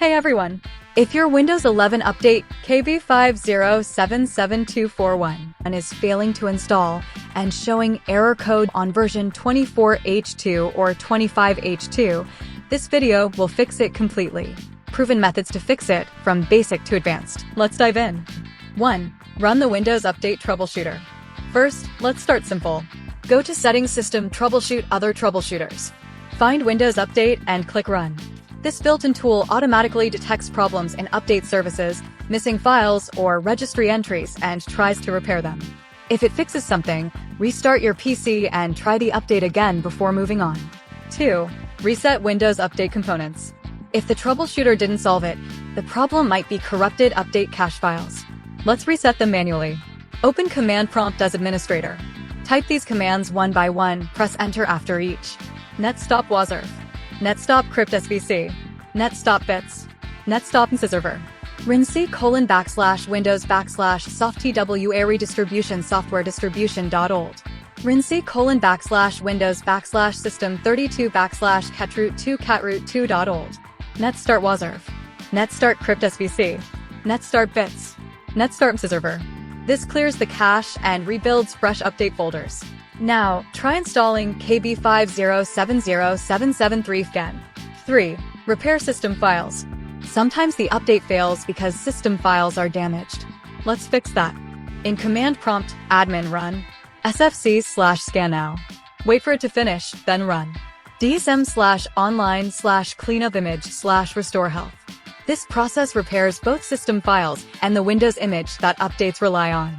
Hey everyone! If your Windows 11 update KB5077241 and is failing to install and showing error code on version 24H2 or 25H2, this video will fix it completely. Proven methods to fix it from basic to advanced. Let's dive in. 1. Run the Windows Update Troubleshooter. First, let's start simple. Go to Settings, System, Troubleshoot, Other Troubleshooters. Find Windows Update and click Run. This built-in tool automatically detects problems in update services, missing files, or registry entries and tries to repair them. If it fixes something, restart your PC and try the update again before moving on. 2. Reset Windows Update Components. If the troubleshooter didn't solve it, the problem might be corrupted update cache files. Let's reset them manually. Open Command Prompt as administrator. Type these commands one by one, press Enter after each. netstop wazrf, netstop crypt svc, netstop bits, netstop server, rinc:/windows/softtwa redistribution software distribution.old, rinc:/system32/catroot2 catroot2.old, netstart wazrf, netstart crypt svc, netstart bits, netstart server. This clears the cache and rebuilds fresh update folders. Now, try installing KB5070773 again. 3. Repair system files. Sometimes the update fails because system files are damaged. Let's fix that. In Command Prompt, admin run SFC/scannow. Wait for it to finish, then run DISM/online/cleanup image/RestoreHealth. This process repairs both system files and the Windows image that updates rely on.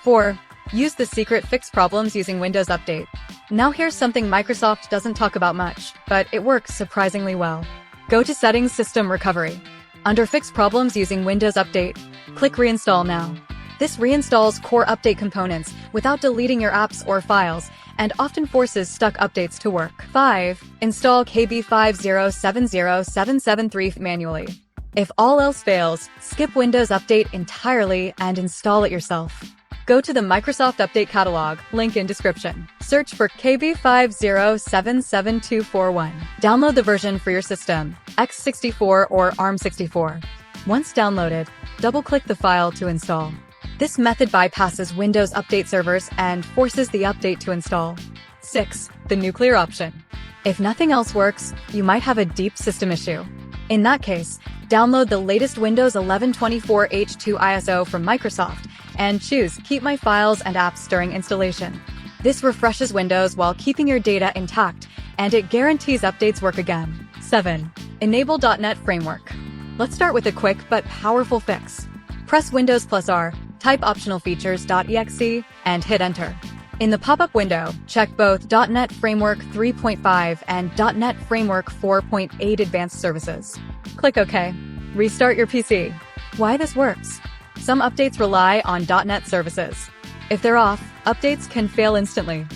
4. Use the secret fix problems using Windows Update. Now here's something Microsoft doesn't talk about much, but it works surprisingly well. Go to Settings, System, Recovery. Under Fix Problems using Windows Update, click Reinstall now. This reinstalls core update components without deleting your apps or files, and often forces stuck updates to work. 5. Install KB5070773 manually. If all else fails, skip Windows Update entirely and install it yourself. Go to the Microsoft Update Catalog, link in description. Search for KB5077241. Download the version for your system, x64 or ARM64. Once downloaded, double-click the file to install. This method bypasses Windows Update servers and forces the update to install. 6. The nuclear option. If nothing else works, you might have a deep system issue. In that case, download the latest Windows 11 24H2 ISO from Microsoft and choose Keep My Files and Apps during installation. This refreshes Windows while keeping your data intact, and it guarantees updates work again. 7. Enable .NET Framework. Let's start with a quick but powerful fix. Press Windows+R, type optional features.exe, and hit Enter. In the pop-up window, check both .NET Framework 3.5 and .NET Framework 4.8 Advanced Services. Click OK. Restart your PC. Why this works? Some updates rely on .NET services. If they're off, updates can fail instantly.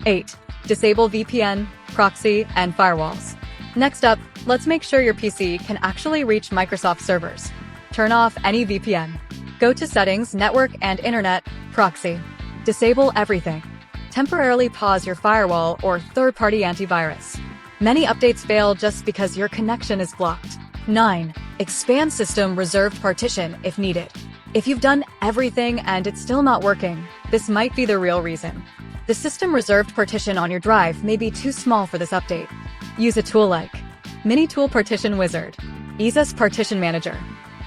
8. Disable VPN, proxy, and firewalls. Next up, let's make sure your PC can actually reach Microsoft servers. Turn off any VPN. Go to Settings, Network and Internet, Proxy. Disable everything. Temporarily pause your firewall or third-party antivirus. Many updates fail just because your connection is blocked. 9. Expand System Reserved Partition if needed. If you've done everything and it's still not working, this might be the real reason. The System Reserved Partition on your drive may be too small for this update. Use a tool like Mini Tool Partition Wizard, EaseUS Partition Manager.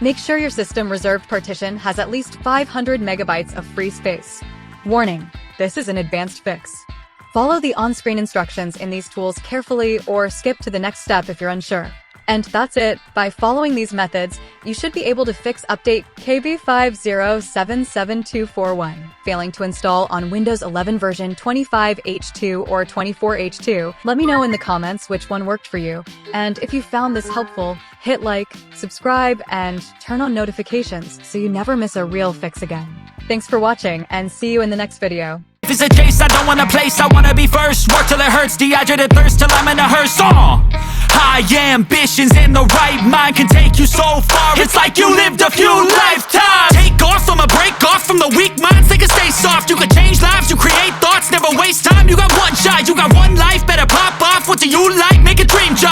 Make sure your System Reserved Partition has at least 500 megabytes of free space. Warning: this is an advanced fix. Follow the on-screen instructions in these tools carefully or skip to the next step if you're unsure. And that's it. By following these methods, you should be able to fix update KB5077241 failing to install on Windows 11 version 25H2 or 24H2. Let me know in the comments which one worked for you. And if you found this helpful, hit like, subscribe, and turn on notifications so you never miss a real fix again. Thanks for watching, and see you in the next video. If it's a chase, I don't want a place, I wanna be first. Work till it hurts, dehydrated thirst till I'm in a hearse. High ambitions in the right mind can take you so far. It's like you lived a few lifetimes. Take off from a break off from the weak minds. They can stay soft, you can change lives, you create thoughts, never waste time. You got one shot, you got one life, better pop off. What do you like? Make a dream job.